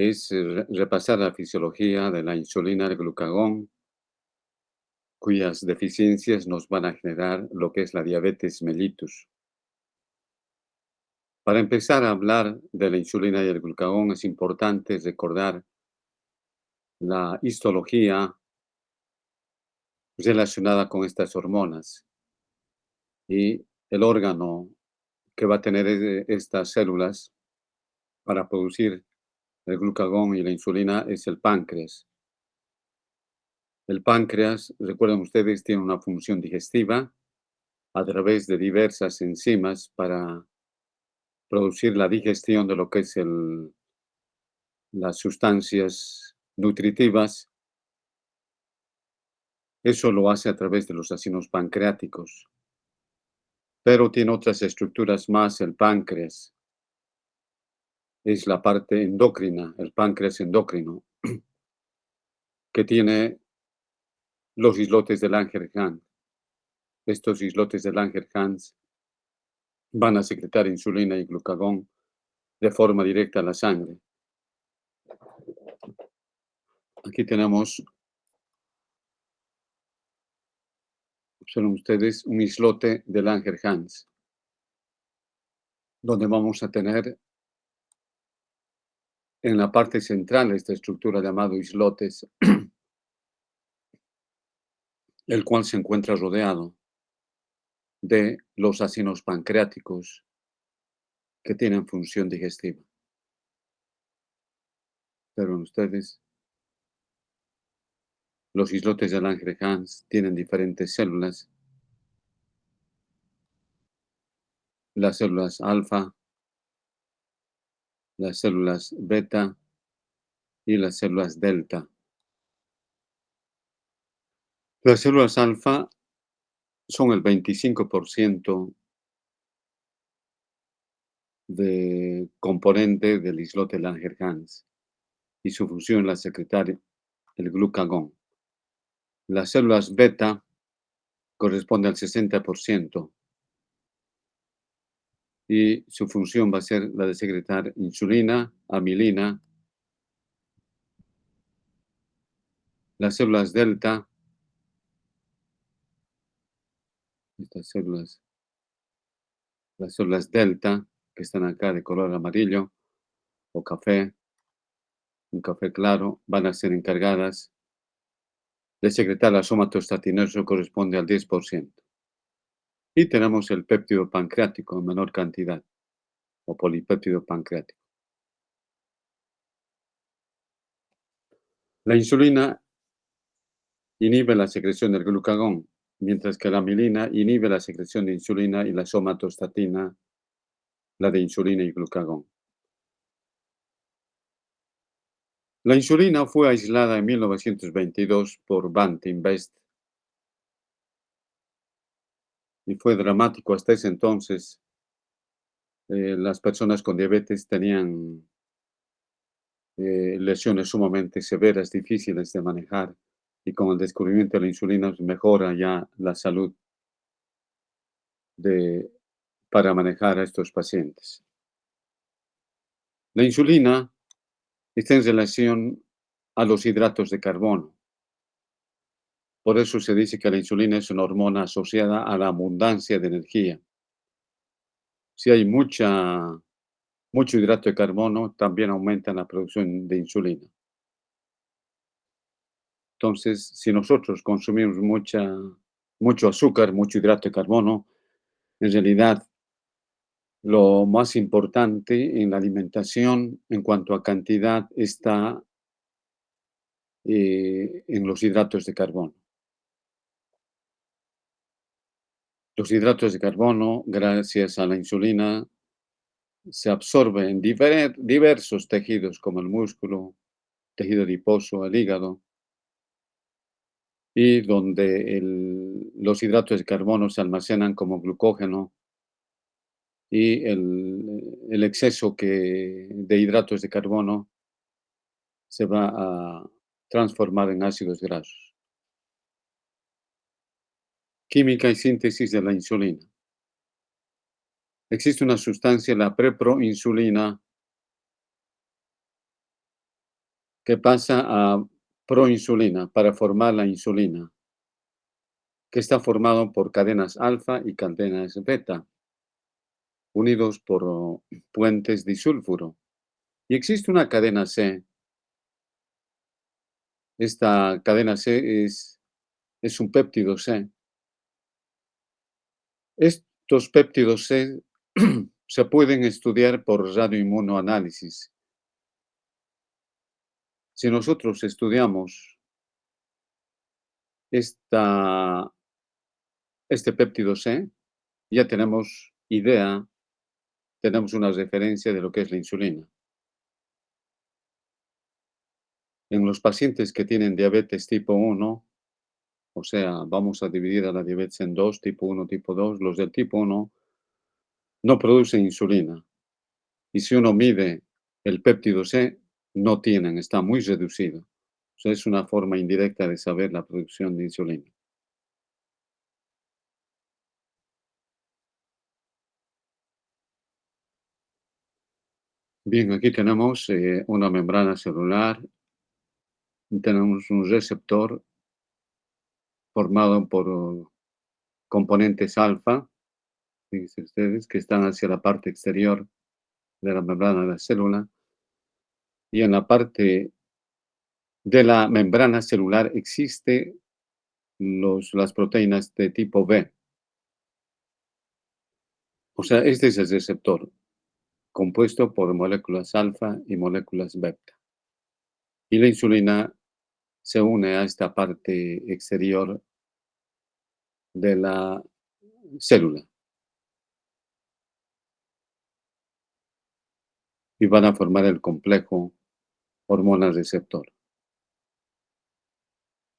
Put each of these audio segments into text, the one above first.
Es repasar la fisiología de la insulina, el glucagón, cuyas deficiencias nos van a generar lo que es la diabetes mellitus. Para empezar a hablar de la insulina y el glucagón es importante recordar la histología relacionada con estas hormonas y el órgano que va a tener estas células para producir el glucagón y la insulina es el páncreas. El páncreas, recuerden ustedes, tiene una función digestiva a través de diversas enzimas para producir la digestión de lo que es las sustancias nutritivas. Eso lo hace a través de los ácidos pancreáticos, pero tiene otras estructuras más el páncreas. Es la parte endocrina, el páncreas endocrino, que tiene los islotes de Langerhans. Estos islotes de Langerhans van a secretar insulina y glucagón de forma directa a la sangre. Aquí tenemos, son ustedes, un islote de Langerhans, donde vamos a tener en la parte central de esta estructura llamado islotes, el cual se encuentra rodeado de los ácidos pancreáticos que tienen función digestiva. Pero ustedes, los islotes de Langerhans tienen diferentes células, las células alfa, las células beta y las células delta. Las células alfa son el 25% de componente del islote Langerhans y su función es la secretar el glucagón. Las células beta corresponde al 60% y su función va a ser la de secretar insulina, amilina. Las células delta, estas células, las células delta que están acá de color amarillo o café, un café claro, van a ser encargadas de secretar la somatostatina, eso corresponde al 10%. Y tenemos el péptido pancreático en menor cantidad, o polipéptido pancreático. La insulina inhibe la secreción del glucagón, mientras que la amilina inhibe la secreción de insulina y la somatostatina, la de insulina y glucagón. La insulina fue aislada en 1922 por Banting-Best y fue dramático hasta ese entonces. Las personas con diabetes tenían lesiones sumamente severas, difíciles de manejar, y con el descubrimiento de la insulina mejora ya la salud de, para manejar a estos pacientes. La insulina está en relación a los hidratos de carbono. Por eso se dice que la insulina es una hormona asociada a la abundancia de energía. Si hay mucho hidrato de carbono, también aumenta la producción de insulina. Entonces, si nosotros consumimos mucho azúcar, mucho hidrato de carbono, en realidad lo más importante en la alimentación en cuanto a cantidad está en los hidratos de carbono. Los hidratos de carbono, gracias a la insulina, se absorben en diversos tejidos como el músculo, tejido adiposo, el hígado, y donde los hidratos de carbono se almacenan como glucógeno y el exceso de hidratos de carbono se va a transformar en ácidos grasos. Química y síntesis de la insulina. Existe una sustancia, la preproinsulina, que pasa a proinsulina para formar la insulina, que está formado por cadenas alfa y cadenas beta, unidos por puentes disulfuro. Y existe una cadena C. Esta cadena C es un péptido C. Estos péptidos C se pueden estudiar por radioinmunoanálisis. Si nosotros estudiamos esta, este péptido C, ya tenemos idea, tenemos una referencia de lo que es la insulina. En los pacientes que tienen diabetes tipo 1, o sea, vamos a dividir a la diabetes en dos, tipo 1, tipo 2, los del tipo 1 no producen insulina. Y si uno mide el péptido C, no tienen, está muy reducido. O sea, es una forma indirecta de saber la producción de insulina. Bien, aquí tenemos una membrana celular, tenemos un receptor formado por componentes alfa, fíjense ustedes, que están hacia la parte exterior de la membrana de la célula, y en la parte de la membrana celular existe las proteínas de tipo B. O sea, este es el receptor, compuesto por moléculas alfa y moléculas beta. Y la insulina se une a esta parte exterior de la célula y van a formar el complejo hormona receptor.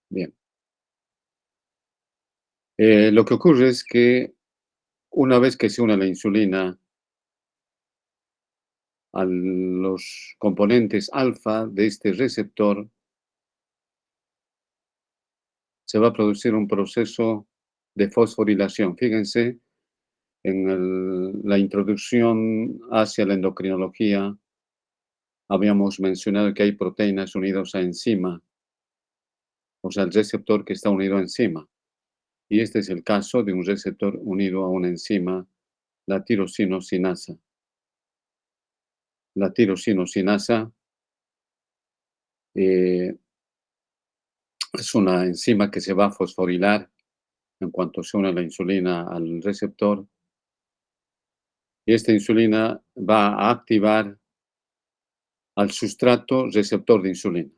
Bien. Lo que ocurre es que una vez que se une la insulina a los componentes alfa de este receptor, se va a producir un proceso de fosforilación. Fíjense en la introducción hacia la endocrinología, habíamos mencionado que hay proteínas unidas a enzima, o sea, el receptor que está unido a enzima. Y este es el caso de un receptor unido a una enzima, la tirosinosinasa. La tirosinosinasa eh, es una enzima que se va a fosforilar en cuanto se une la insulina al receptor. Y esta insulina va a activar al sustrato receptor de insulina.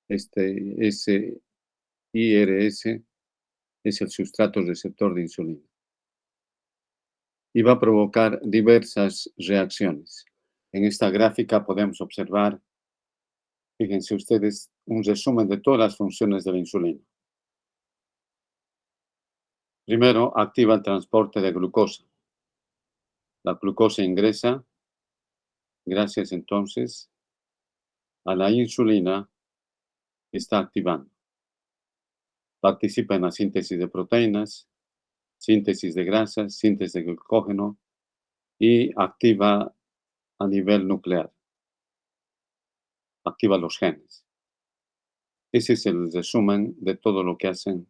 Ese IRS es el sustrato receptor de insulina. Y va a provocar diversas reacciones. En esta gráfica podemos observar, fíjense ustedes, un resumen de todas las funciones de la insulina. Primero, activa el transporte de glucosa. La glucosa ingresa, gracias entonces a la insulina que está activando. Participa en la síntesis de proteínas, síntesis de grasas, síntesis de glucógeno y activa a nivel nuclear, activa los genes. Ese es el resumen de todo lo que hacen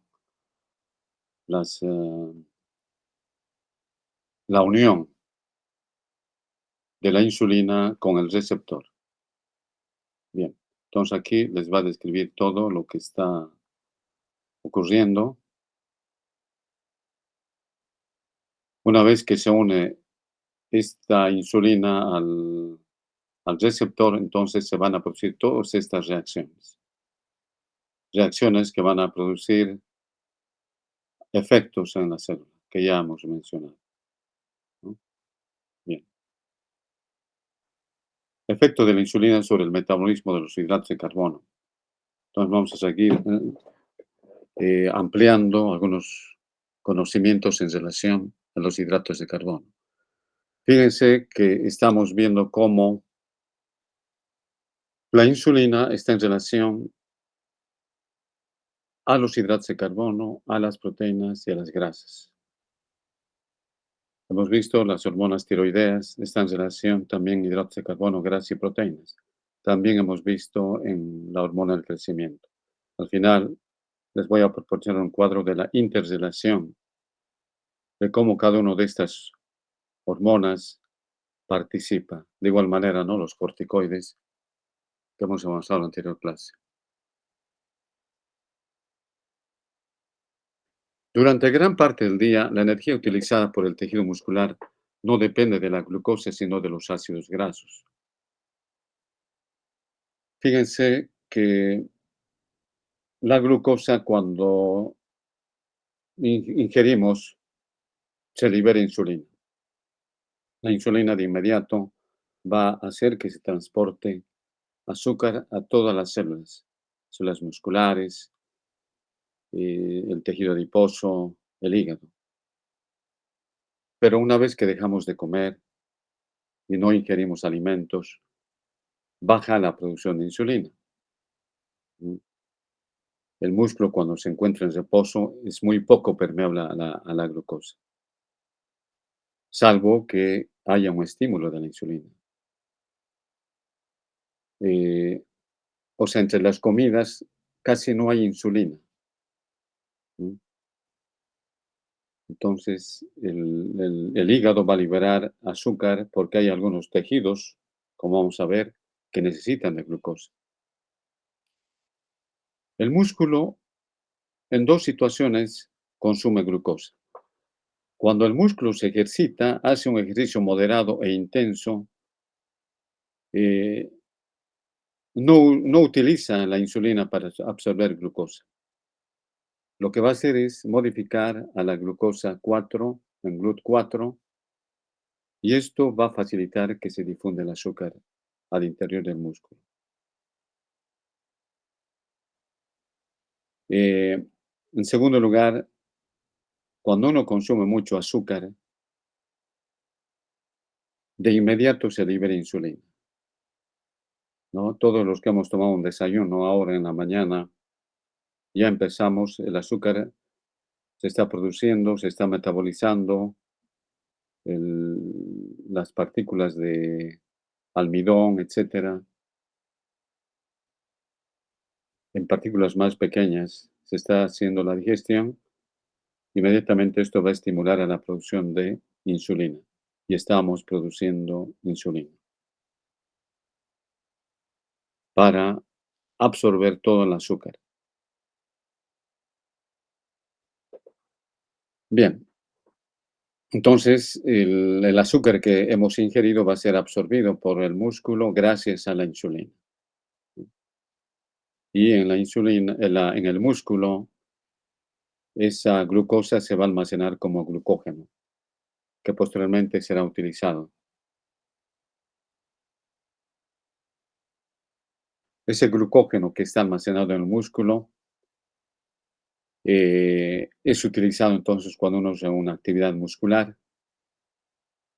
las, la unión de la insulina con el receptor. Bien, entonces aquí les va a describir todo lo que está ocurriendo. Una vez que se une esta insulina al receptor, entonces se van a producir todas estas reacciones. Reacciones que van a producir efectos en la célula, que ya hemos mencionado, ¿no? Bien. Efecto de la insulina sobre el metabolismo de los hidratos de carbono. Entonces vamos a seguir ampliando algunos conocimientos en relación a los hidratos de carbono. Fíjense que estamos viendo cómo la insulina está en relación a los hidratos de carbono, a las proteínas y a las grasas. Hemos visto las hormonas tiroideas están en relación también hidratos de carbono, grasas y proteínas. también hemos visto en la hormona del crecimiento. Al final, les voy a proporcionar un cuadro de la interrelación de cómo cada una de estas hormonas participa. De igual manera, ¿no? Los corticoides que hemos avanzado en la anterior clase. Durante gran parte del día, la energía utilizada por el tejido muscular no depende de la glucosa, sino de los ácidos grasos. Fíjense que la glucosa, cuando ingerimos, se libera insulina. La insulina de inmediato va a hacer que se transporte azúcar a todas las células musculares, el tejido adiposo, el hígado. Pero una vez que dejamos de comer y no ingerimos alimentos, baja la producción de insulina. ¿Mm? El músculo, cuando se encuentra en reposo, es muy poco permeable a la glucosa, salvo que haya un estímulo de la insulina. Eh, o sea, entre las comidas casi no hay insulina. ¿Mm? Entonces, el hígado va a liberar azúcar porque hay algunos tejidos, como vamos a ver, que necesitan de glucosa. El músculo, en dos situaciones, consume glucosa. Cuando el músculo se ejercita, hace un ejercicio moderado e intenso, eh, no utiliza la insulina para absorber glucosa. Lo que va a hacer es modificar a la glucosa 4 en GLUT4, y esto va a facilitar que se difunda el azúcar al interior del músculo. En segundo lugar, cuando uno consume mucho azúcar, de inmediato se libera insulina, ¿no? Todos los que hemos tomado un desayuno ahora en la mañana, ya empezamos, el azúcar se está produciendo, se está metabolizando, las partículas de almidón, etcétera, en partículas más pequeñas, se está haciendo la digestión. Inmediatamente esto va a estimular a la producción de insulina y estamos produciendo insulina para absorber todo el azúcar. Bien, entonces el azúcar que hemos ingerido va a ser absorbido por el músculo gracias a la insulina. Y en la insulina, en el músculo, esa glucosa se va a almacenar como glucógeno, que posteriormente será utilizado. Ese glucógeno que está almacenado en el músculo es utilizado entonces cuando uno hace una actividad muscular,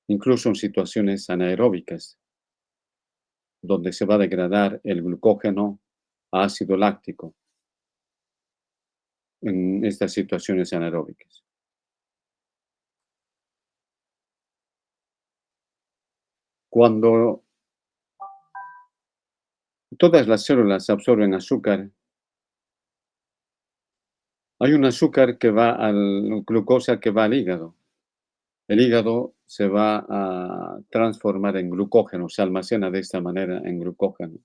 incluso en situaciones anaeróbicas, donde se va a degradar el glucógeno a ácido láctico en estas situaciones anaeróbicas. Cuando todas las células absorben azúcar, hay un azúcar que va al glucosa que va al hígado. El hígado se va a transformar en glucógeno, se almacena de esta manera en glucógeno.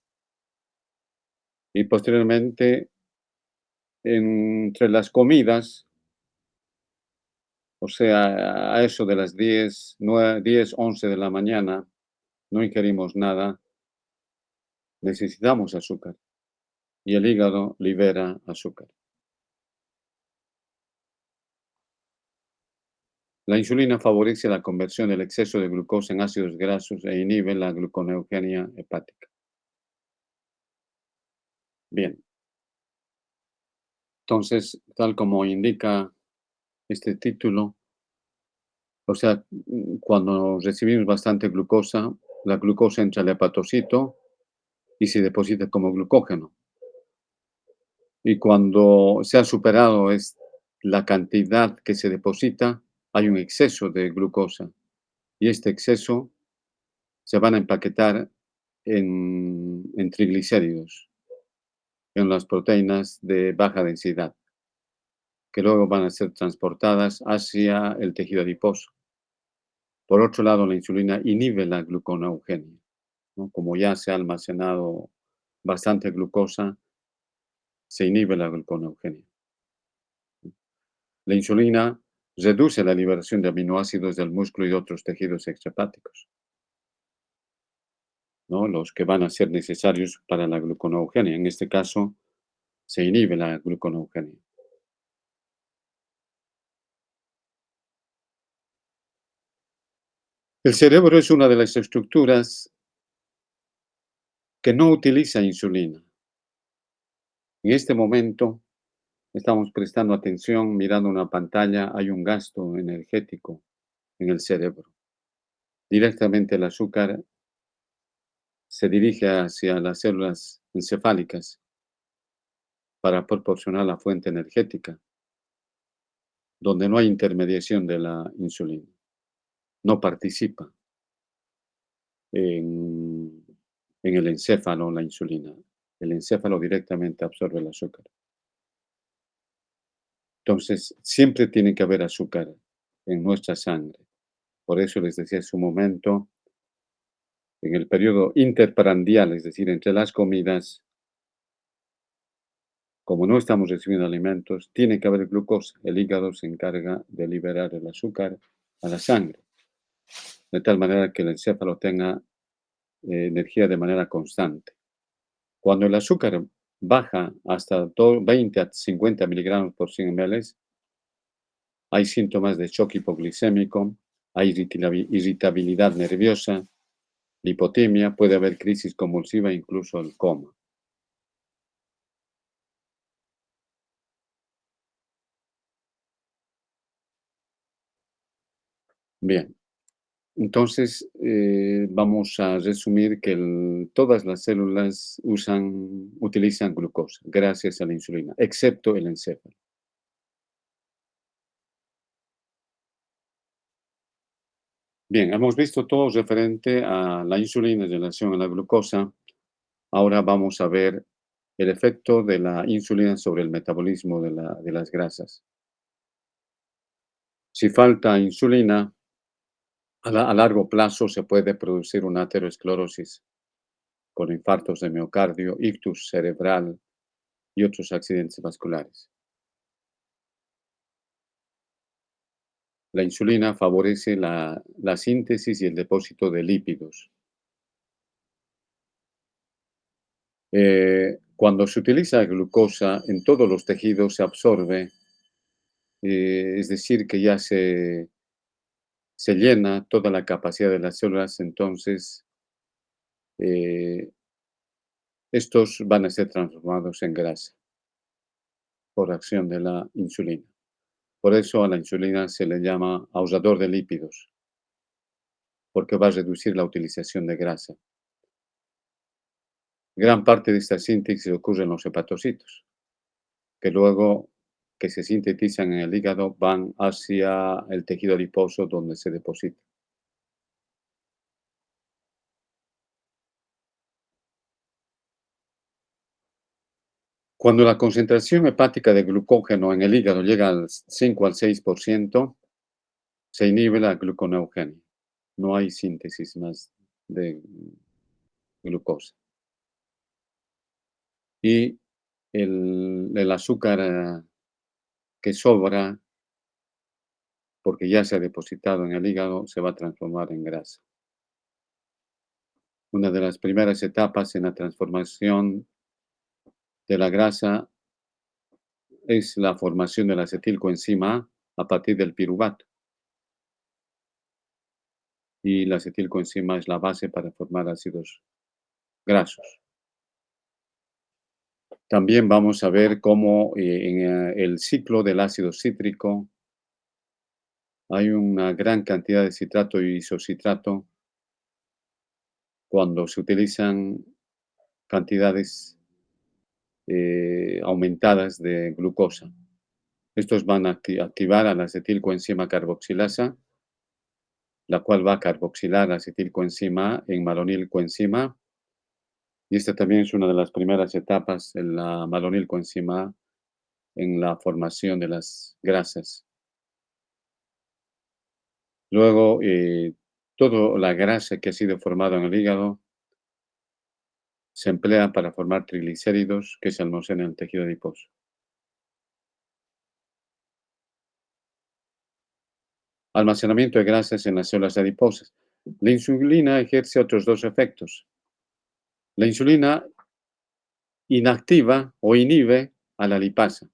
Y posteriormente, entre las comidas, o sea, a eso de las 10, 9, 10, 11 de la mañana, no ingerimos nada, necesitamos azúcar y el hígado libera azúcar. La insulina favorece la conversión del exceso de glucosa en ácidos grasos e inhibe la gluconeogenia hepática. Bien, entonces, tal como indica este título, o sea, cuando recibimos bastante glucosa, la glucosa entra al hepatocito y se deposita como glucógeno. Y cuando se ha superado la cantidad que se deposita, hay un exceso de glucosa. Y este exceso se van a empaquetar en triglicéridos, en las proteínas de baja densidad, que luego van a ser transportadas hacia el tejido adiposo. Por otro lado, la insulina inhibe la gluconeogenia, ¿no? Como ya se ha almacenado bastante glucosa, se inhibe la gluconeogenia. La insulina reduce la liberación de aminoácidos del músculo y de otros tejidos extrahepáticos, ¿no? Los que van a ser necesarios para la gluconeogenia. En este caso, se inhibe la gluconeogenia. El cerebro es una de las estructuras que no utiliza insulina. En este momento estamos prestando atención, mirando una pantalla, hay un gasto energético en el cerebro. Directamente el azúcar se dirige hacia las células encefálicas para proporcionar la fuente energética, donde no hay intermediación de la insulina. No participa en, en el encéfalo la insulina. El encéfalo directamente absorbe el azúcar. Entonces, siempre tiene que haber azúcar en nuestra sangre. Por eso les decía hace un momento, en el periodo interprandial, es decir, entre las comidas, como no estamos recibiendo alimentos, tiene que haber glucosa. El hígado se encarga de liberar el azúcar a la sangre, de tal manera que el encéfalo tenga energía de manera constante. Cuando el azúcar baja hasta 20 a 50 miligramos por 100 ml, hay síntomas de shock hipoglicémico, hay irritabilidad nerviosa, hipotimia, puede haber crisis convulsiva, incluso el coma. Bien, entonces vamos a resumir que todas las células utilizan glucosa gracias a la insulina, excepto el encéfalo. Bien, hemos visto todo referente a la insulina en relación a la glucosa. Ahora vamos a ver el efecto de la insulina sobre el metabolismo de las grasas. Si falta insulina, a largo plazo se puede producir una aterosclerosis con infartos de miocardio, ictus cerebral y otros accidentes vasculares. La insulina favorece la síntesis y el depósito de lípidos. Cuando se utiliza glucosa en todos los tejidos se absorbe, es decir, que ya se llena toda la capacidad de las células, entonces eh, estos van a ser transformados en grasa por acción de la insulina. Por eso a la insulina se le llama ahorrador de lípidos, porque va a reducir la utilización de grasa. Gran parte de esta síntesis ocurre en los hepatocitos, que luego que se sintetizan en el hígado van hacia el tejido adiposo donde se deposita. Cuando la concentración hepática de glucógeno en el hígado llega al 5 al 6%, se inhibe la gluconeogenia. No hay síntesis más de glucosa. Y el azúcar que sobra, porque ya se ha depositado en el hígado, se va a transformar en grasa. Una de las primeras etapas en la transformación de la grasa es la formación de la acetilcoenzima A partir del piruvato. Y la acetilcoenzima es la base para formar ácidos grasos. También vamos a ver cómo en el ciclo del ácido cítrico hay una gran cantidad de citrato y isocitrato cuando se utilizan cantidades aumentadas de glucosa. Estos van a activar a la acetilcoenzima carboxilasa, la cual va a carboxilar la acetilcoenzima A en malonilcoenzima Y esta también es una de las primeras etapas en la malonilcoenzima en la formación de las grasas. Luego, toda la grasa que ha sido formada en el hígado se emplea para formar triglicéridos que se almacenan en el tejido adiposo. Almacenamiento de grasas en las células adiposas. La insulina ejerce otros dos efectos. La insulina inactiva o inhibe a la lipasa.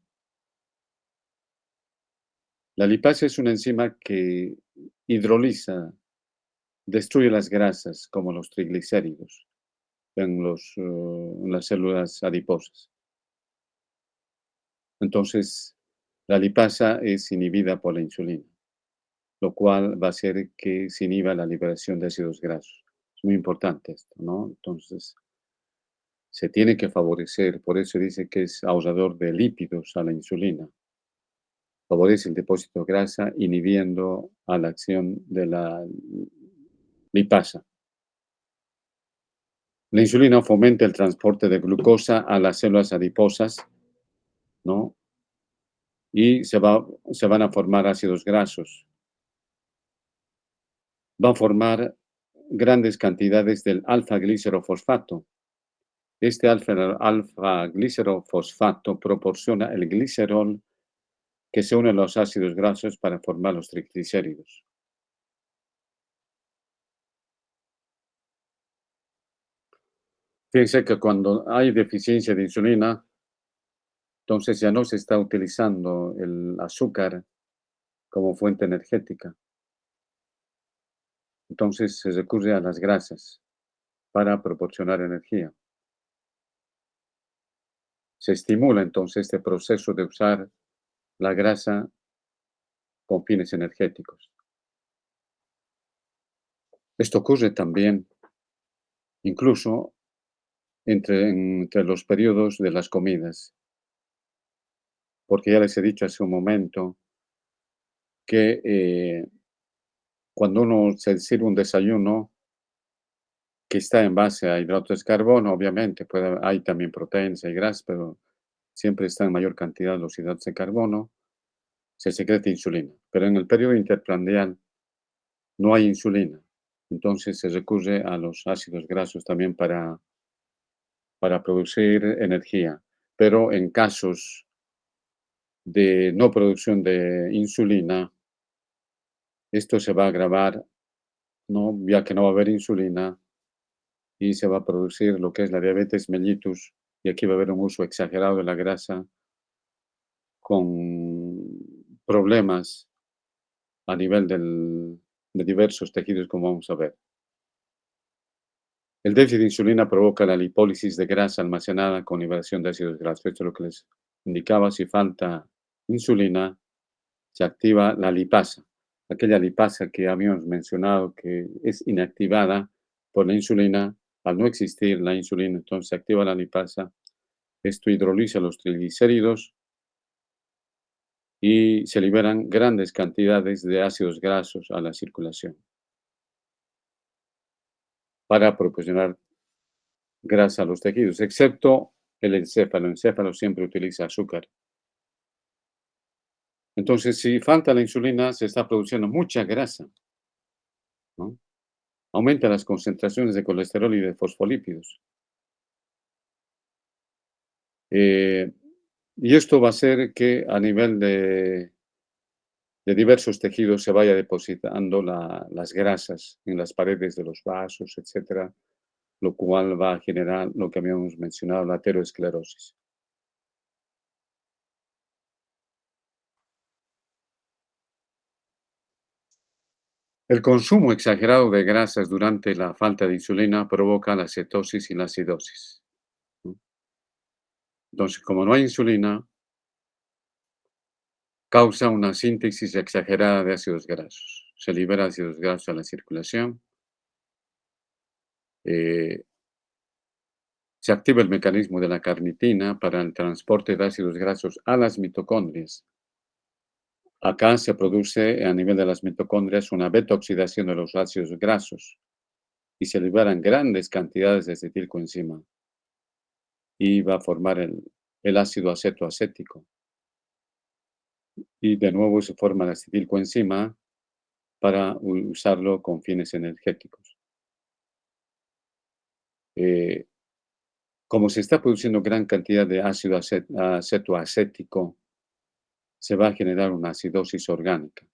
La lipasa es una enzima que hidroliza, destruye las grasas como los triglicéridos en las células adiposas. Entonces, la lipasa es inhibida por la insulina, lo cual va a hacer que se inhiba la liberación de ácidos grasos. Es muy importante esto, ¿no? Entonces, se tiene que favorecer, por eso dice que es ahorrador de lípidos a la insulina. Favorece el depósito de grasa, inhibiendo a la acción de la lipasa. La insulina fomenta el transporte de glucosa a las células adiposas, ¿no? Y se van a formar ácidos grasos. Va a formar grandes cantidades del alfa-glicerofosfato. Este alfa-glicerofosfato proporciona el glicerol que se une a los ácidos grasos para formar los triglicéridos. Fíjense que cuando hay deficiencia de insulina, entonces ya no se está utilizando el azúcar como fuente energética. Entonces se recurre a las grasas para proporcionar energía. Se estimula entonces este proceso de usar la grasa con fines energéticos. Esto ocurre también incluso entre los periodos de las comidas, porque ya les he dicho hace un momento que cuando uno se sirve un desayuno que está en base a hidratos de carbono, obviamente, hay también proteínas y grasas, pero siempre está en mayor cantidad los hidratos de carbono, se secreta insulina. Pero en el periodo interprandial no hay insulina, entonces se recurre a los ácidos grasos también para producir energía. Pero en casos de no producción de insulina, esto se va a agravar, ¿no? Ya que no va a haber insulina y se va a producir lo que es la diabetes mellitus, y aquí va a haber un uso exagerado de la grasa con problemas a nivel de diversos tejidos, como vamos a ver. El déficit de insulina provoca la lipólisis de grasa almacenada con liberación de ácidos grasos. Esto es lo que les indicaba. Si falta insulina, se activa la lipasa. Aquella lipasa que habíamos mencionado que es inactivada por la insulina. Al no existir la insulina, entonces se activa la lipasa. Esto hidroliza los triglicéridos y se liberan grandes cantidades de ácidos grasos a la circulación para proporcionar grasa a los tejidos, excepto el encéfalo. El encéfalo siempre utiliza azúcar. Entonces, si falta la insulina, se está produciendo mucha grasa, ¿no? Aumenta las concentraciones de colesterol y de fosfolípidos. Eh, y esto va a hacer que a nivel de diversos tejidos se vaya depositando las grasas en las paredes de los vasos, etcétera, lo cual va a generar lo que habíamos mencionado, la aterosclerosis. El consumo exagerado de grasas durante la falta de insulina provoca la cetosis y la acidosis, ¿no? Entonces, como no hay insulina, causa una síntesis exagerada de ácidos grasos. Se libera ácidos grasos a la circulación, eh, se activa el mecanismo de la carnitina para el transporte de ácidos grasos a las mitocondrias. Acá se produce a nivel de las mitocondrias una beta-oxidación de los ácidos grasos y se liberan grandes cantidades de acetilcoenzima. y va a formar el ácido acetoacético. Y de nuevo se forma la acetilcoenzima para usarlo con fines energéticos. Eh, Como se está produciendo gran cantidad de ácido acetoacético, se va a generar una acidosis orgánica,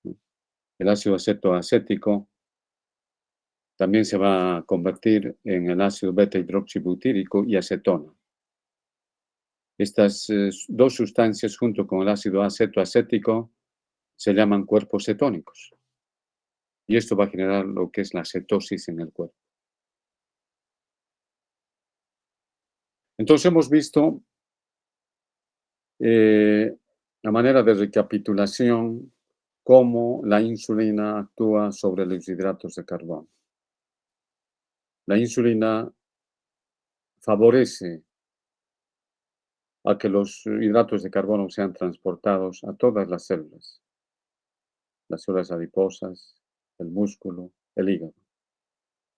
¿no? El ácido acetoacético también se va a convertir en el ácido beta-hidroxibutírico y acetona. Estas dos sustancias, junto con el ácido acetoacético, se llaman cuerpos cetónicos. Y esto va a generar lo que es la cetosis en el cuerpo. Entonces hemos visto, eh, a manera de recapitulación, cómo la insulina actúa sobre los hidratos de carbono. La insulina favorece a que los hidratos de carbono sean transportados a todas las células adiposas, el músculo, el hígado.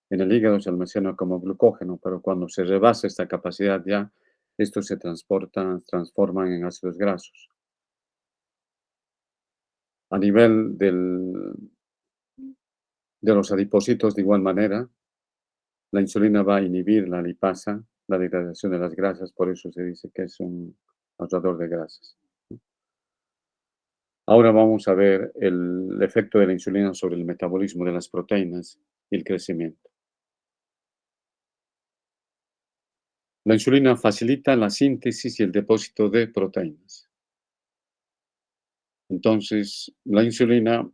En el hígado se almacena como glucógeno, pero cuando se rebasa esta capacidad ya, estos se transforman en ácidos grasos. A nivel de los adipocitos, de igual manera, la insulina va a inhibir la lipasa, la degradación de las grasas, por eso se dice que es un ahorrador de grasas. Ahora vamos a ver el efecto de la insulina sobre el metabolismo de las proteínas y el crecimiento. La insulina facilita la síntesis y el depósito de proteínas. Entonces, la insulina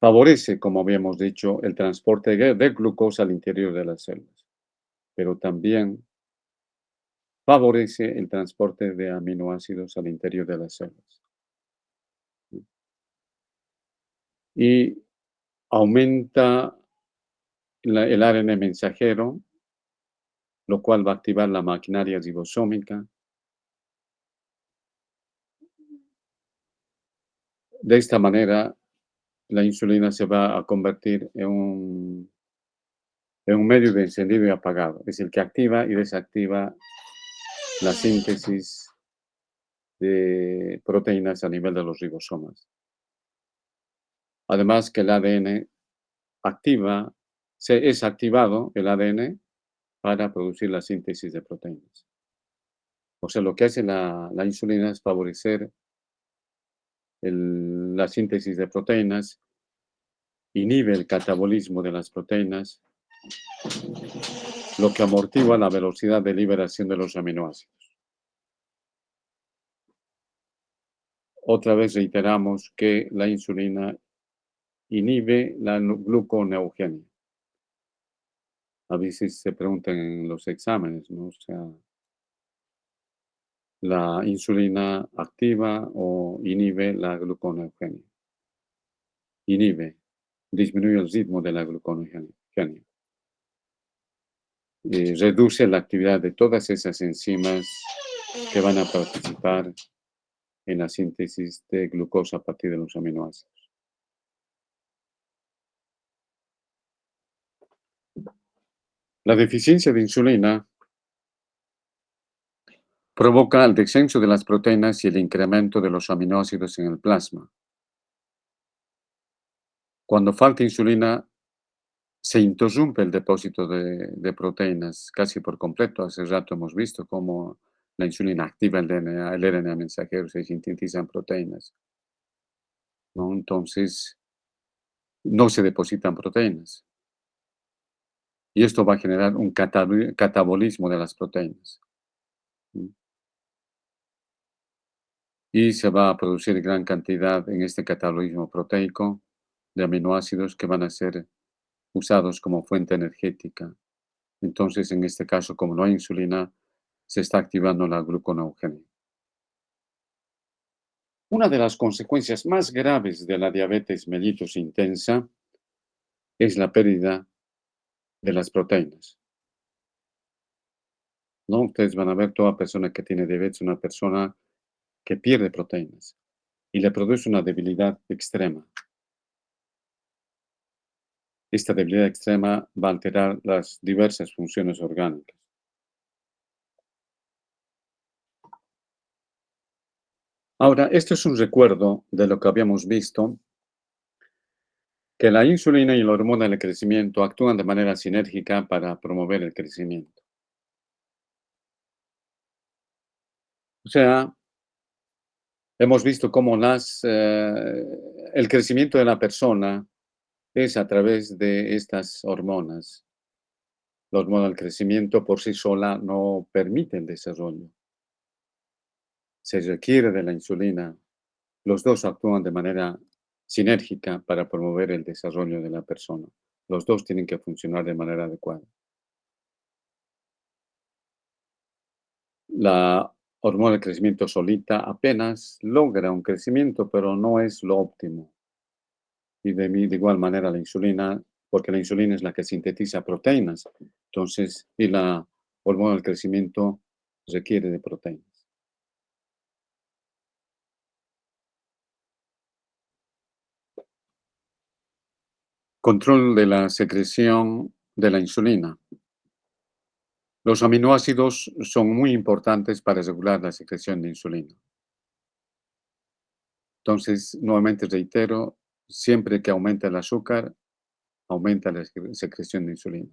favorece, como habíamos dicho, el transporte de glucosa al interior de las células, pero también favorece el transporte de aminoácidos al interior de las células. Y aumenta el ARN mensajero, lo cual va a activar la maquinaria ribosómica. De esta manera, la insulina se va a convertir en un medio de encendido y apagado. Es el que activa y desactiva la síntesis de proteínas a nivel de los ribosomas. Además que el ADN es activado el ADN para producir la síntesis de proteínas. O sea, lo que hace la insulina es favorecer la síntesis de proteínas, inhibe el catabolismo de las proteínas, lo que amortigua la velocidad de liberación de los aminoácidos. Otra vez reiteramos que la insulina inhibe la gluconeogenia. A veces se preguntan en los exámenes, ¿no? O sea, ¿la insulina activa o inhibe la gluconeogenia? Inhibe, disminuye el ritmo de la gluconeogenia. Reduce la actividad de todas esas enzimas que van a participar en la síntesis de glucosa a partir de los aminoácidos. La deficiencia de insulina provoca el descenso de las proteínas y el incremento de los aminoácidos en el plasma. Cuando falta insulina, se interrumpe el depósito de proteínas casi por completo. Hace rato hemos visto cómo la insulina activa el DNA, el RNA mensajero, se sintetizan proteínas, ¿no? Entonces, no se depositan proteínas. Y esto va a generar un catabolismo de las proteínas. ¿No? Y se va a producir gran cantidad en este catabolismo proteico de aminoácidos que van a ser usados como fuente energética. Entonces, en este caso, como no hay insulina, se está activando la gluconeogenia. Una de las consecuencias más graves de la diabetes mellitus intensa es la pérdida de las proteínas, ¿no? Ustedes van a ver toda persona que tiene diabetes, una persona que pierde proteínas y le produce una debilidad extrema. Esta debilidad extrema va a alterar las diversas funciones orgánicas. Ahora, esto es un recuerdo de lo que habíamos visto, que la insulina y la hormona del crecimiento actúan de manera sinérgica para promover el crecimiento. O sea, hemos visto cómo el crecimiento de la persona es a través de estas hormonas. La hormona del crecimiento por sí sola no permite el desarrollo. Se requiere de la insulina. Los dos actúan de manera sinérgica para promover el desarrollo de la persona. Los dos tienen que funcionar de manera adecuada. La hormona del crecimiento solita apenas logra un crecimiento, pero no es lo óptimo. Y de igual manera la insulina, porque la insulina es la que sintetiza proteínas. Entonces, y la hormona del crecimiento requiere de proteínas. Control de la secreción de la insulina. Los aminoácidos son muy importantes para regular la secreción de insulina. Entonces, nuevamente reitero, siempre que aumenta el azúcar, aumenta la secreción de insulina.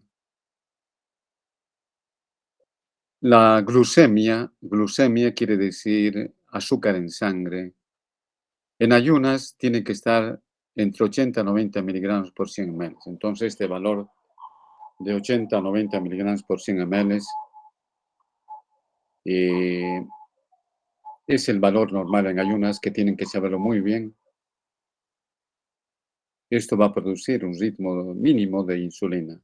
Glucemia quiere decir azúcar en sangre. En ayunas tiene que estar entre 80 a 90 miligramos por 100 ml. Entonces, este valor de 80 a 90 miligramos por 100 ml eh, es el valor normal en ayunas que tienen que saberlo muy bien. Esto va a producir un ritmo mínimo de insulina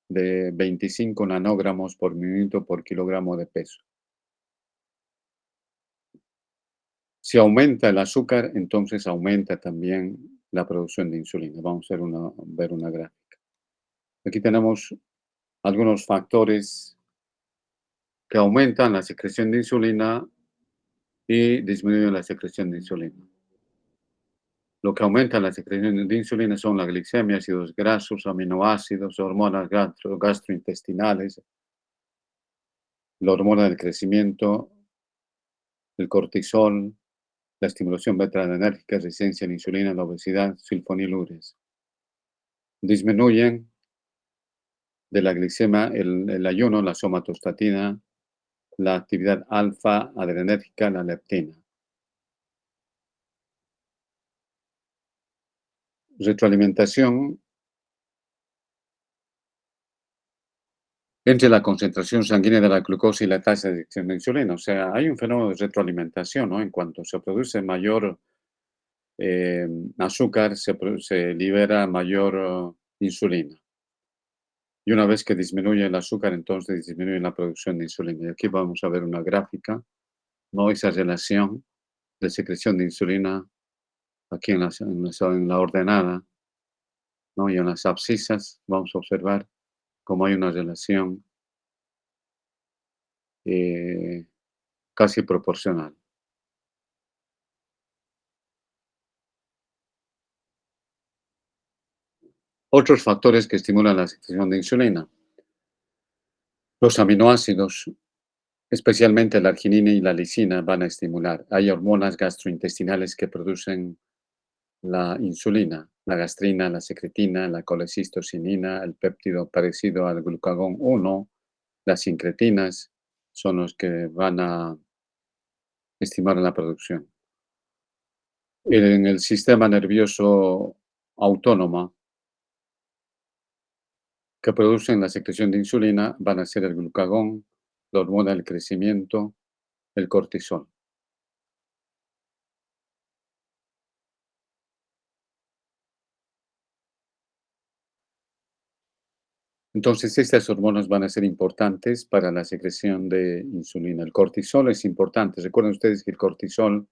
de 25 nanogramos por minuto por kilogramo de peso. Si aumenta el azúcar, entonces aumenta también la producción de insulina. Vamos a ver una gráfica. Aquí tenemos algunos factores que aumentan la secreción de insulina y disminuyen la secreción de insulina. Lo que aumenta la secreción de insulina son la glicemia, ácidos grasos, aminoácidos, hormonas gastrointestinales, la hormona del crecimiento, el cortisol, la estimulación beta-adrenérgica, resistencia a la insulina, la obesidad, sulfonilureas. Disminuyen de la glicemia el ayuno, la somatostatina, la actividad alfa-adrenérgica, la leptina. Retroalimentación entre la concentración sanguínea de la glucosa y la tasa de adicción de insulina. O sea, hay un fenómeno de retroalimentación, ¿no? En cuanto se produce mayor azúcar, se libera mayor insulina. Y una vez que disminuye el azúcar, entonces disminuye la producción de insulina. Y aquí vamos a ver una gráfica, ¿no? Esa relación de secreción de insulina aquí en la ordenada, ¿no? Y en las abscisas vamos a observar cómo hay una relación eh, casi proporcional. Otros factores que estimulan la secreción de insulina. Los aminoácidos, especialmente la arginina y la lisina, van a estimular. Hay hormonas gastrointestinales que producen la insulina, la gastrina, la secretina, la colecistocinina, el péptido parecido al glucagón 1, las sincretinas, son los que van a estimar la producción. En el sistema nervioso autónomo que producen la secreción de insulina van a ser el glucagón, la hormona del crecimiento, el cortisol. Entonces, estas hormonas van a ser importantes para la secreción de insulina. El cortisol es importante. Recuerden ustedes que el cortisol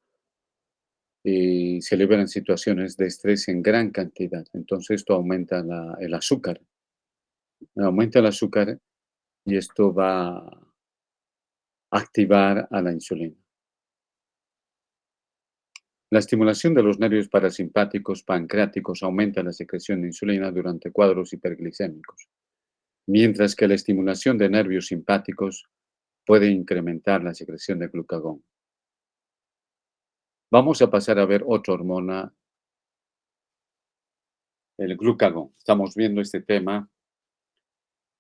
se libera en situaciones de estrés en gran cantidad. Entonces, esto aumenta el azúcar. Aumenta el azúcar y esto va a activar a la insulina. La estimulación de los nervios parasimpáticos pancreáticos aumenta la secreción de insulina durante cuadros hiperglicémicos, mientras que la estimulación de nervios simpáticos puede incrementar la secreción de glucagón. Vamos a pasar a ver otra hormona, el glucagón. Estamos viendo este tema,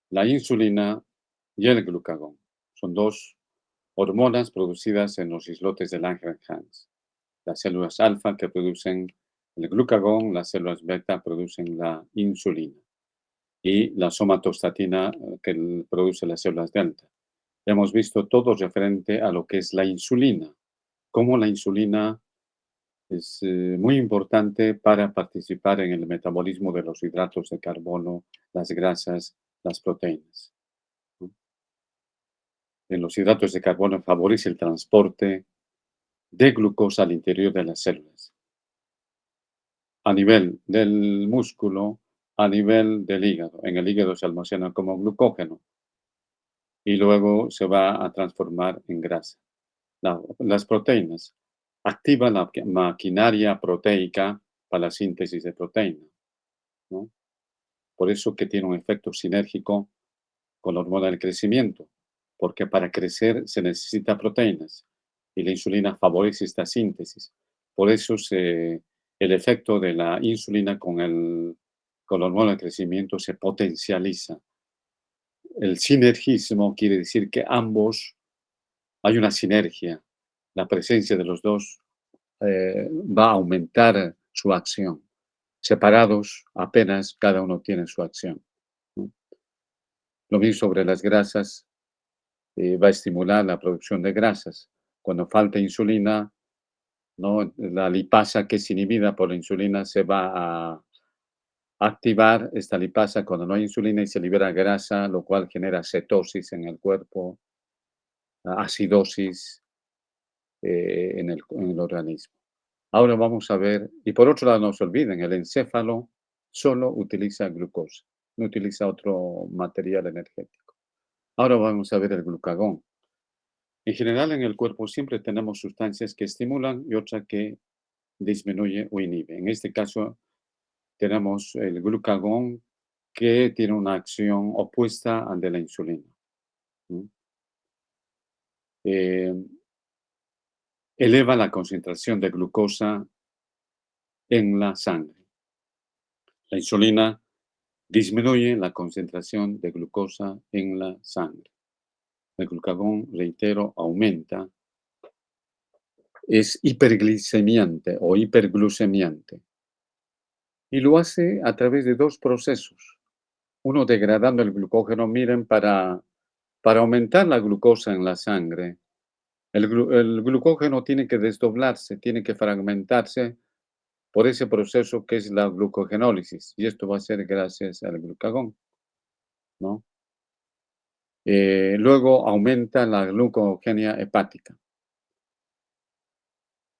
la insulina y el glucagón. Son dos hormonas producidas en los islotes de Langerhans. Las células alfa que producen el glucagón, las células beta producen la insulina y la somatostatina que produce las células delta. Hemos visto todo referente a lo que es la insulina, cómo la insulina es muy importante para participar en el metabolismo de los hidratos de carbono, las grasas, las proteínas, ¿no? En los hidratos de carbono favorece el transporte de glucosa al interior de las células, a nivel del músculo, a nivel del hígado. En el hígado se almacena como glucógeno y luego se va a transformar en grasa. Las proteínas activan la maquinaria proteica para la síntesis de proteína, ¿no? Por eso que tiene un efecto sinérgico con la hormona del crecimiento, porque para crecer se necesita proteínas y la insulina favorece esta síntesis. Por eso el efecto de la insulina con la hormona del crecimiento se potencializa. El sinergismo quiere decir que ambos, hay una sinergia. La presencia de los dos va a aumentar su acción. Separados, apenas cada uno tiene su acción, ¿no? Lo mismo sobre las grasas, va a estimular la producción de grasas. Cuando falta insulina, ¿no? La lipasa que es inhibida por la insulina se va a activar esta lipasa cuando no hay insulina y se libera grasa, lo cual genera cetosis en el cuerpo, acidosis en el organismo. Ahora vamos a ver, y por otro lado, no se olviden, el encéfalo solo utiliza glucosa, no utiliza otro material energético. Ahora vamos a ver el glucagón. En general, en el cuerpo siempre tenemos sustancias que estimulan y otras que disminuyen o inhiben. En este caso, tenemos el glucagón que tiene una acción opuesta al de la insulina, ¿no? Eh, eleva la concentración de glucosa en la sangre. La insulina disminuye la concentración de glucosa en la sangre. El glucagón, reitero, aumenta, es hiperglicemiante o hiperglucemiante y lo hace a través de dos procesos. Uno degradando el glucógeno, miren, para aumentar la glucosa en la sangre, el glucógeno tiene que desdoblarse, tiene que fragmentarse por ese proceso que es la glucogenólisis, y esto va a ser gracias al glucagón, ¿no? Luego aumenta la glucogenia hepática.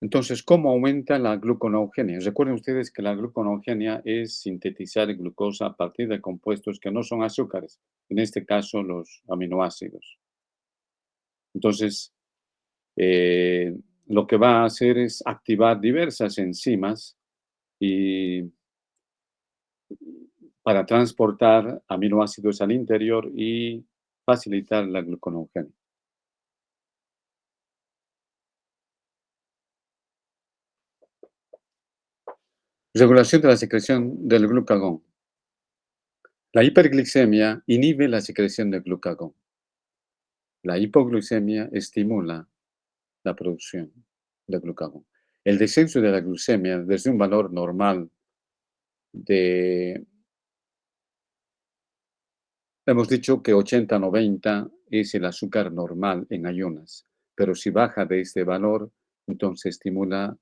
Entonces, ¿cómo aumenta la gluconeogenia? Recuerden ustedes que la gluconeogenia es sintetizar glucosa a partir de compuestos que no son azúcares, en este caso los aminoácidos. Entonces, eh, lo que va a hacer es activar diversas enzimas y para transportar aminoácidos al interior y facilitar la gluconeogenia. Regulación de la secreción del glucagón. La hiperglicemia inhibe la secreción de glucagón. La hipoglucemia estimula la producción de glucagón. El descenso de la glucemia desde un valor normal de, hemos dicho que 80-90 es el azúcar normal en ayunas, pero si baja de este valor, entonces estimula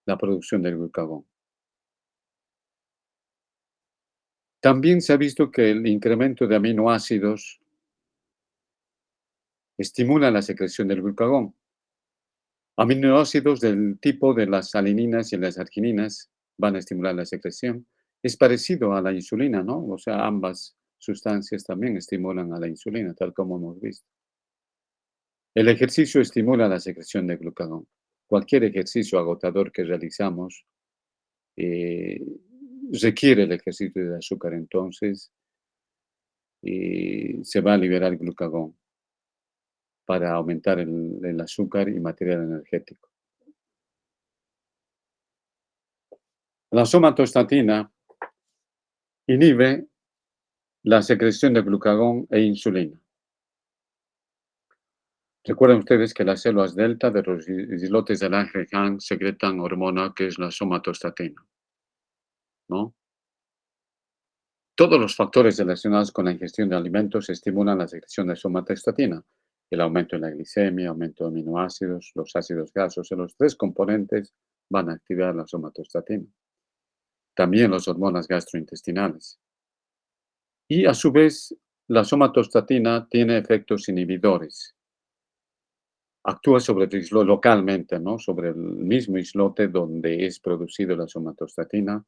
la producción del glucagón. También se ha visto que el incremento de aminoácidos estimula la secreción del glucagón. Aminoácidos del tipo de las alininas y las argininas van a estimular la secreción. Es parecido a la insulina, ¿no? O sea, ambas sustancias también estimulan a la insulina, tal como hemos visto. El ejercicio estimula la secreción de glucagón. cualquier ejercicio agotador que realizamos eh, requiere el ejercicio de azúcar, entonces se va a liberar glucagón para aumentar el azúcar y material energético. La somatostatina inhibe la secreción de glucagón e insulina. Recuerden ustedes que las células delta de los islotes de Langerhans secretan hormona que es la somatostatina, ¿no? Todos los factores relacionados con la ingestión de alimentos estimulan la secreción de somatostatina. El aumento en la glicemia, aumento de aminoácidos, los ácidos grasos, los tres componentes van a activar la somatostatina. También las hormonas gastrointestinales. Y a su vez, la somatostatina tiene efectos inhibidores. Actúa sobre el islote localmente, ¿no? Sobre el mismo islote donde es producido la somatostatina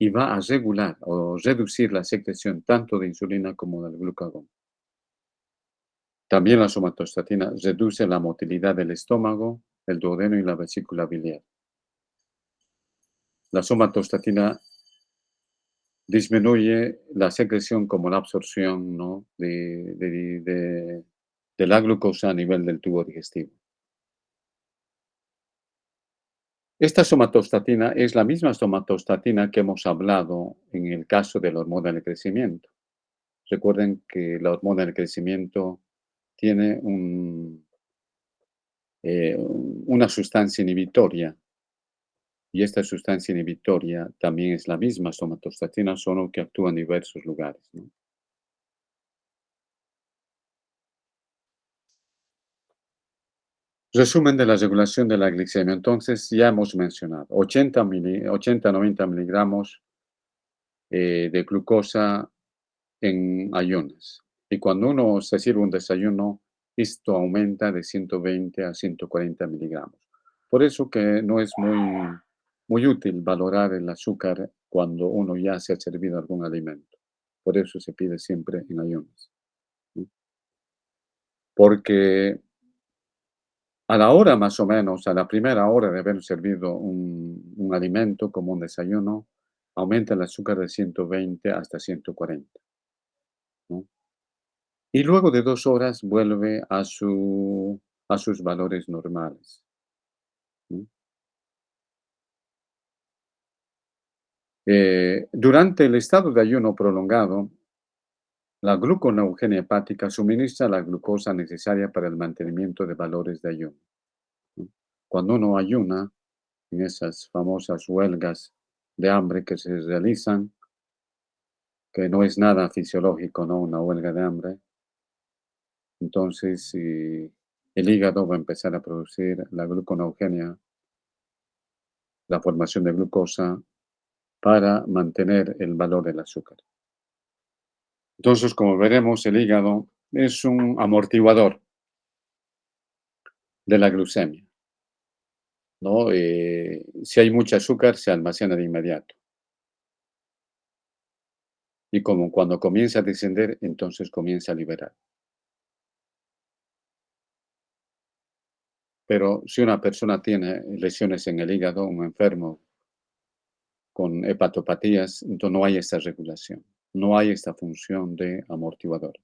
y va a regular o reducir la secreción tanto de insulina como del glucagón. También la somatostatina reduce la motilidad del estómago, el duodeno y la vesícula biliar. La somatostatina disminuye la secreción como la absorción, ¿no? de la glucosa a nivel del tubo digestivo. Esta somatostatina es la misma somatostatina que hemos hablado en el caso de la hormona del crecimiento. Recuerden que la hormona del crecimiento tiene una sustancia inhibitoria y esta sustancia inhibitoria también es la misma somatostatina, solo que actúa en diversos lugares, ¿no? Resumen de la regulación de la glicemia. Entonces, ya hemos mencionado 80-90 miligramos de glucosa en ayunas. Y cuando uno se sirve un desayuno, esto aumenta de 120 a 140 miligramos. Por eso que no es muy útil valorar el azúcar cuando uno ya se ha servido algún alimento. Por eso se pide siempre en ayunas, ¿no? Porque a la hora más o menos, a la primera hora de haber servido un alimento como un desayuno, aumenta el azúcar de 120 hasta 140, ¿no? Y luego de 2 horas vuelve a sus valores normales, ¿no? Durante el estado de ayuno prolongado, la gluconeogenia hepática suministra la glucosa necesaria para el mantenimiento de valores de ayuno, ¿no? Cuando uno ayuna, en esas famosas huelgas de hambre que se realizan, que no es nada fisiológico, ¿no? Una huelga de hambre, entonces el hígado va a empezar a producir la gluconeogenia, la formación de glucosa para mantener el valor del azúcar. Entonces, como veremos, el hígado es un amortiguador de la glucemia, ¿no? Si hay mucho azúcar, se almacena de inmediato. Y como cuando comienza a descender, entonces comienza a liberar. Pero si una persona tiene lesiones en el hígado, un enfermo con hepatopatías, entonces no hay esta regulación, no hay esta función de amortiguador.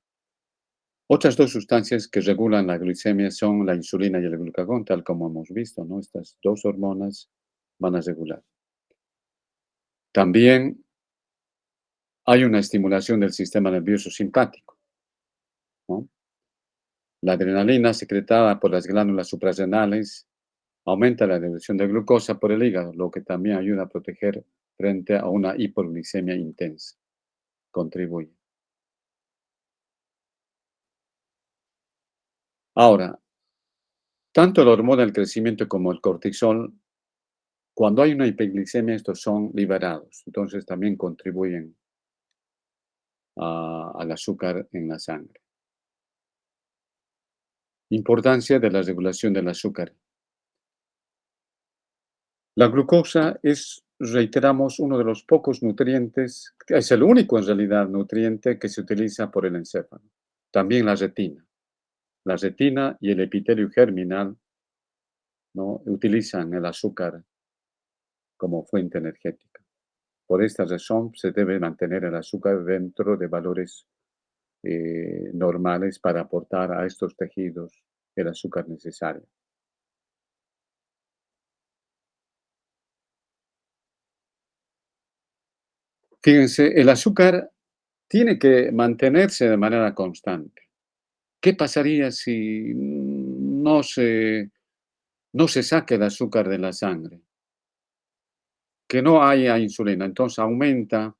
Otras dos sustancias que regulan la glicemia son la insulina y el glucagón, tal como hemos visto, ¿no? Estas dos hormonas van a regular. También hay una estimulación del sistema nervioso simpático, ¿no? La adrenalina secretada por las glándulas suprarrenales aumenta la reducción de glucosa por el hígado, lo que también ayuda a proteger frente a una hipoglicemia intensa. Contribuye. Ahora, tanto la hormona del crecimiento como el cortisol, cuando hay una hiperglicemia, estos son liberados. Entonces también contribuyen al azúcar en la sangre. Importancia de la regulación del azúcar. La glucosa es, reiteramos, uno de los pocos nutrientes, es el único en realidad nutriente que se utiliza por el encéfalo. También la retina. La retina y el epitelio germinal ¿no? Utilizan el azúcar como fuente energética. Por esta razón, se debe mantener el azúcar dentro de valores normales para aportar a estos tejidos el azúcar necesario. Fíjense, el azúcar tiene que mantenerse de manera constante. ¿Qué pasaría si no se saque el azúcar de la sangre? Que no haya insulina, entonces aumenta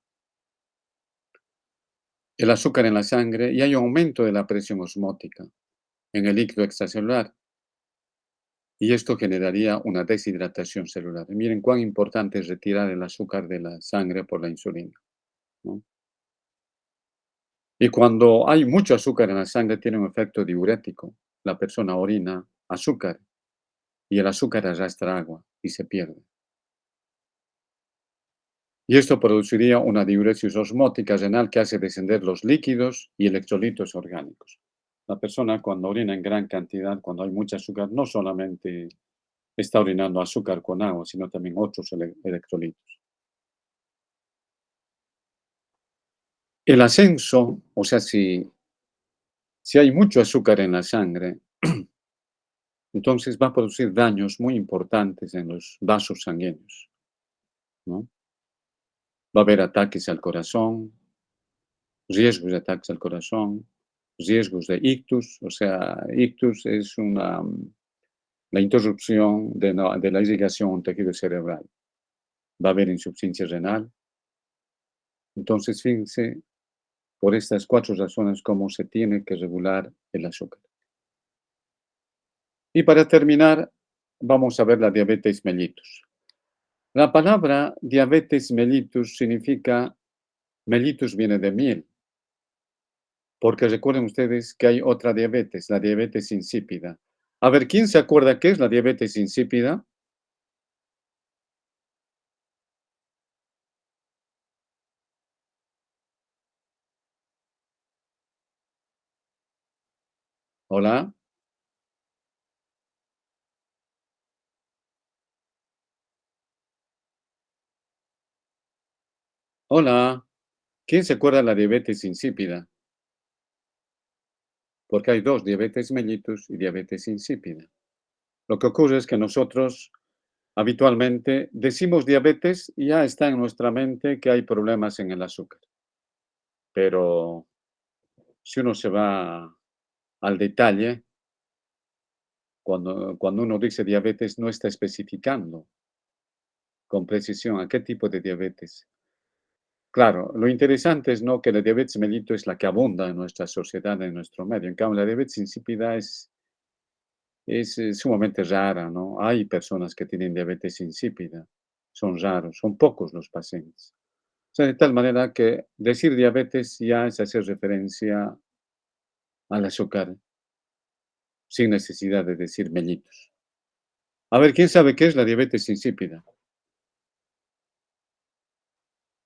el azúcar en la sangre y hay un aumento de la presión osmótica en el líquido extracelular y esto generaría una deshidratación celular. Y miren cuán importante es retirar el azúcar de la sangre por la insulina, ¿no? Y cuando hay mucho azúcar en la sangre tiene un efecto diurético. La persona orina azúcar y el azúcar arrastra agua y se pierde. Y esto produciría una diuresis osmótica renal que hace descender los líquidos y electrolitos orgánicos. La persona cuando orina en gran cantidad, cuando hay mucho azúcar, no solamente está orinando azúcar con agua, sino también otros electrolitos. El ascenso, o sea, si hay mucho azúcar en la sangre, entonces va a producir daños muy importantes en los vasos sanguíneos, ¿no? Va a haber ataques al corazón, riesgos de ataques al corazón, riesgos de ictus, o sea, ictus es la interrupción de la irrigación a un tejido cerebral. Va a haber insuficiencia renal. Entonces, fíjense, por estas cuatro razones, cómo se tiene que regular el azúcar. Y para terminar, vamos a ver la diabetes mellitus. La palabra diabetes mellitus significa, mellitus viene de miel, porque recuerden ustedes que hay otra diabetes, la diabetes insípida. A ver, ¿quién se acuerda qué es la diabetes insípida? Hola, hola. ¿Quién se acuerda de la diabetes insípida? Porque hay dos, diabetes mellitus y diabetes insípida. Lo que ocurre es que nosotros habitualmente decimos diabetes y ya está en nuestra mente que hay problemas en el azúcar. Pero si uno se va al detalle, cuando uno dice diabetes no está especificando con precisión a qué tipo de diabetes. Claro, lo interesante es no que la diabetes mellitus es la que abunda en nuestra sociedad, en nuestro medio. En cambio, la diabetes insípida es sumamente rara, ¿no? Hay personas que tienen diabetes insípida, son raros, son pocos los pacientes. O sea, de tal manera que decir diabetes ya es hacer referencia al azúcar, sin necesidad de decir mellitus. A ver, ¿quién sabe qué es la diabetes insípida?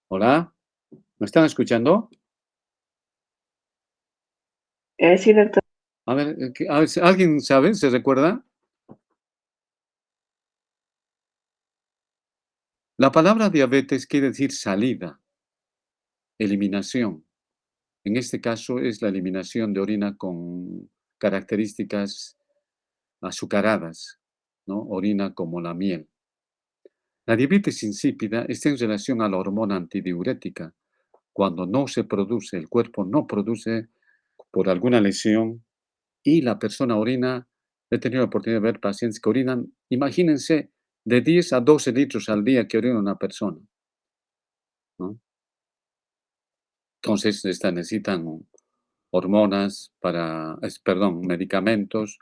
¿Hola? ¿Me están escuchando? Sí, doctor. A ver, a ver, ¿alguien sabe? ¿Se recuerda? La palabra diabetes quiere decir salida, eliminación. En este caso es la eliminación de orina con características azucaradas, ¿no? Orina como la miel. La diabetes insípida está en relación a la hormona antidiurética. Cuando no se produce, el cuerpo no produce por alguna lesión y la persona orina. He tenido la oportunidad de ver pacientes que orinan, imagínense, de 10 a 12 litros al día que orina una persona, ¿no? Entonces, necesitan hormonas perdón, medicamentos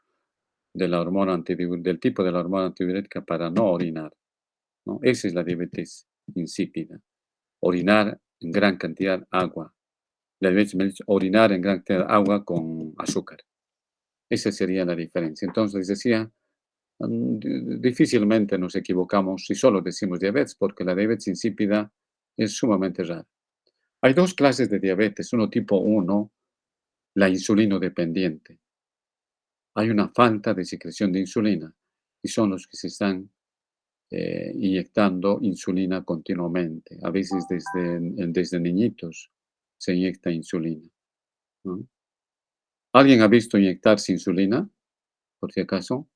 de la hormona del tipo de la hormona antidiurética para no orinar, ¿no? Esa es la diabetes insípida. Orinar en gran cantidad agua. La diabetes mellitus, orinar en gran cantidad agua con azúcar. Esa sería la diferencia. Entonces, decía, difícilmente nos equivocamos si solo decimos diabetes, porque la diabetes insípida es sumamente rara. Hay dos clases de diabetes, uno tipo 1, la insulino dependiente. Hay una falta de secreción de insulina. y son los que se están inyectando insulina continuamente. A veces desde niñitos se inyecta insulina, ¿no? ¿Alguien ha visto inyectarse insulina, por si acaso?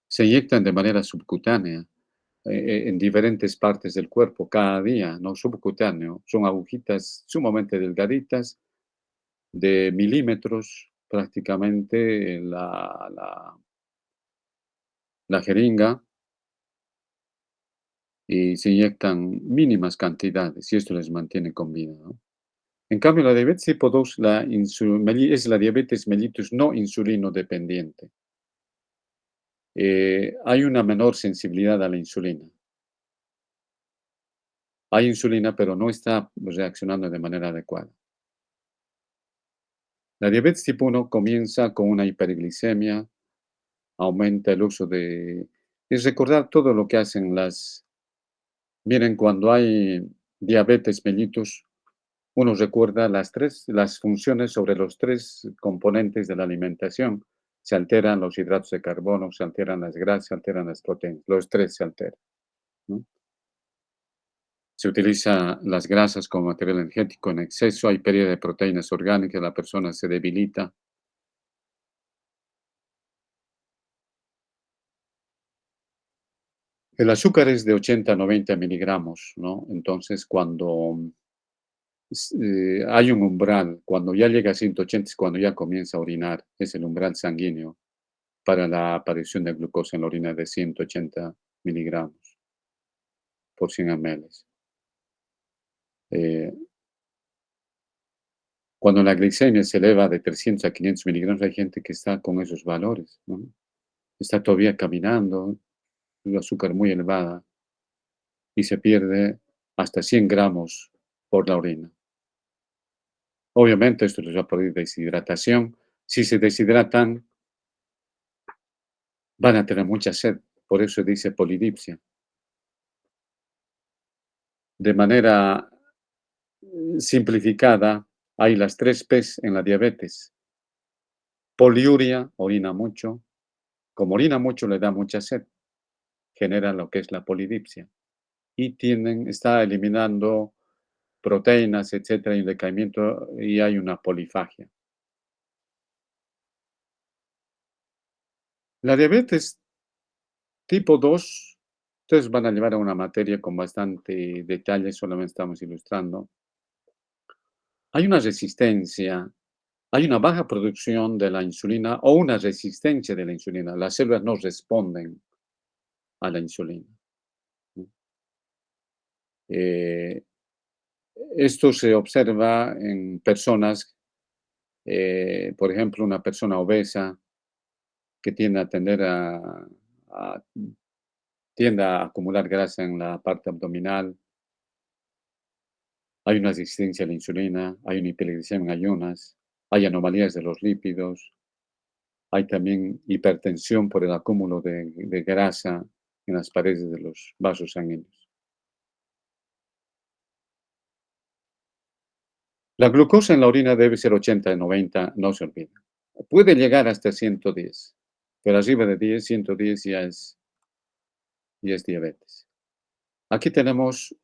Se inyectan de manera subcutánea, en diferentes partes del cuerpo cada día, no subcutáneo. Son agujitas sumamente delgaditas, de milímetros prácticamente la jeringa, y se inyectan mínimas cantidades y esto les mantiene con vida, ¿no? En cambio, la diabetes tipo 2 es la diabetes mellitus no insulino dependiente. Hay una menor sensibilidad a la insulina. Hay insulina, pero no está reaccionando de manera adecuada. La diabetes tipo 1 comienza con una hiperglicemia, aumenta el uso de... Es recordar todo lo que hacen las... Miren, cuando hay diabetes mellitus, uno recuerda las funciones sobre los tres componentes de la alimentación. Se alteran los hidratos de carbono, se alteran las grasas, se alteran las proteínas. Los tres se alteran, ¿no? Se utiliza las grasas como material energético en exceso, hay pérdida de proteínas orgánicas, la persona se debilita. El azúcar es de 80 a 90 miligramos, ¿no? Entonces, cuando hay un umbral, cuando ya llega a 180 es cuando ya comienza a orinar, es el umbral sanguíneo para la aparición de glucosa en la orina de 180 miligramos por 100 ml. Eh, Cuando la glicemia se eleva de 300 a 500 miligramos, hay gente que está con esos valores, ¿no? Está todavía caminando, el azúcar muy elevada y se pierde hasta 100 gramos por la orina. Obviamente esto les va a producir deshidratación. Si se deshidratan, van a tener mucha sed, por eso dice polidipsia. De manera simplificada, hay las 3 P's en la diabetes. Poliuria, orina mucho. Como orina mucho, le da mucha sed, genera lo que es la polidipsia. Y está eliminando proteínas, etcétera, y decaimiento, y hay una polifagia. La diabetes tipo 2, ustedes van a llevar a una materia con bastante detalle, solamente estamos ilustrando. Hay una resistencia, hay una baja producción de la insulina o una resistencia de la insulina. Las células no responden a la insulina, ¿no? Eh, Esto se observa en personas, por ejemplo, una persona obesa que a- tiende a acumular grasa en la parte abdominal. Hay una resistencia a la insulina, hay una hiperglicemia en ayunas, hay anomalías de los lípidos, hay también hipertensión por el acúmulo de grasa en las paredes de los vasos sanguíneos. La glucosa en la orina debe ser 80 90, no se olvide. Puede llegar hasta 110, pero arriba de 10, 110 ya es diabetes. Aquí tenemos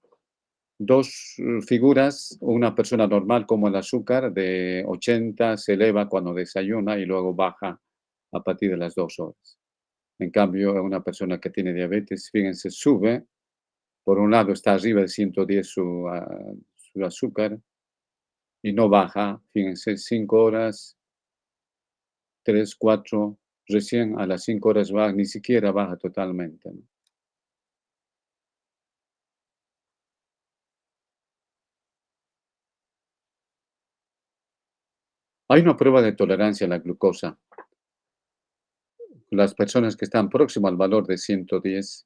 dos figuras, una persona normal como el azúcar de 80 se eleva cuando desayuna y luego baja a partir de las 2 horas. En cambio, una persona que tiene diabetes, fíjense, sube, por un lado está arriba de 110 su azúcar y no baja, fíjense, 5 horas, 3 4 recién a las 5 horas baja, ni siquiera baja totalmente, ¿no? Hay una prueba de tolerancia a la glucosa. Las personas que están próximas al valor de 110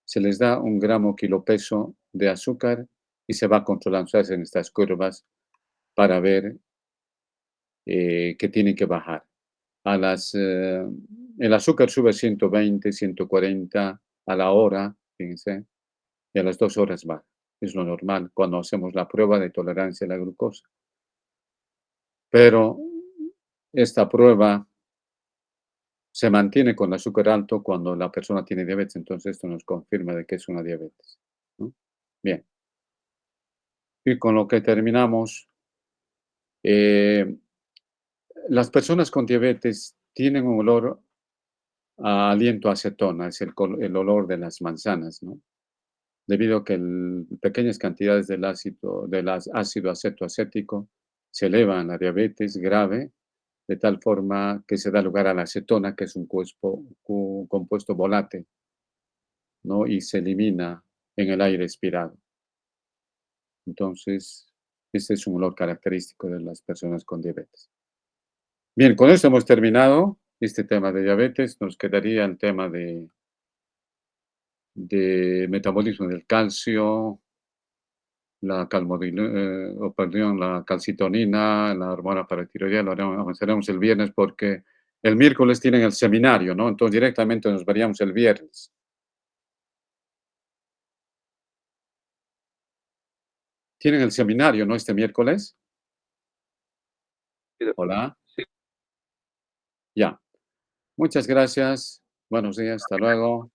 se les da un gramo kilopeso de azúcar y se va controlando, se hacen estas curvas para ver que tienen que bajar. El azúcar sube a 120, 140 a la hora, fíjense, y a las 2 horas baja. Es lo normal cuando hacemos la prueba de tolerancia a la glucosa. Pero esta prueba se mantiene con el azúcar alto cuando la persona tiene diabetes, entonces esto nos confirma de que es una diabetes, ¿no? Bien, y con lo que terminamos, eh, las personas con diabetes tienen un olor a aliento a acetona, es el olor de las manzanas, ¿no? Debido a que pequeñas cantidades del ácido acetoacético se elevan a diabetes grave, de tal forma que se da lugar a la acetona, que es un compuesto volátil, ¿no? Y se elimina en el aire expirado. Entonces, este es un olor característico de las personas con diabetes. Bien, con esto hemos terminado este tema de diabetes. Nos quedaría el tema de metabolismo del calcio, la calcitonina, la hormona paratiroidea, lo avanzaremos el viernes porque el miércoles tienen el seminario, ¿no? Entonces directamente nos veríamos el viernes. ¿Tienen el seminario, no, este miércoles? Sí, doctor. Hola, Sí. ya. Muchas gracias. Buenos días, hasta luego.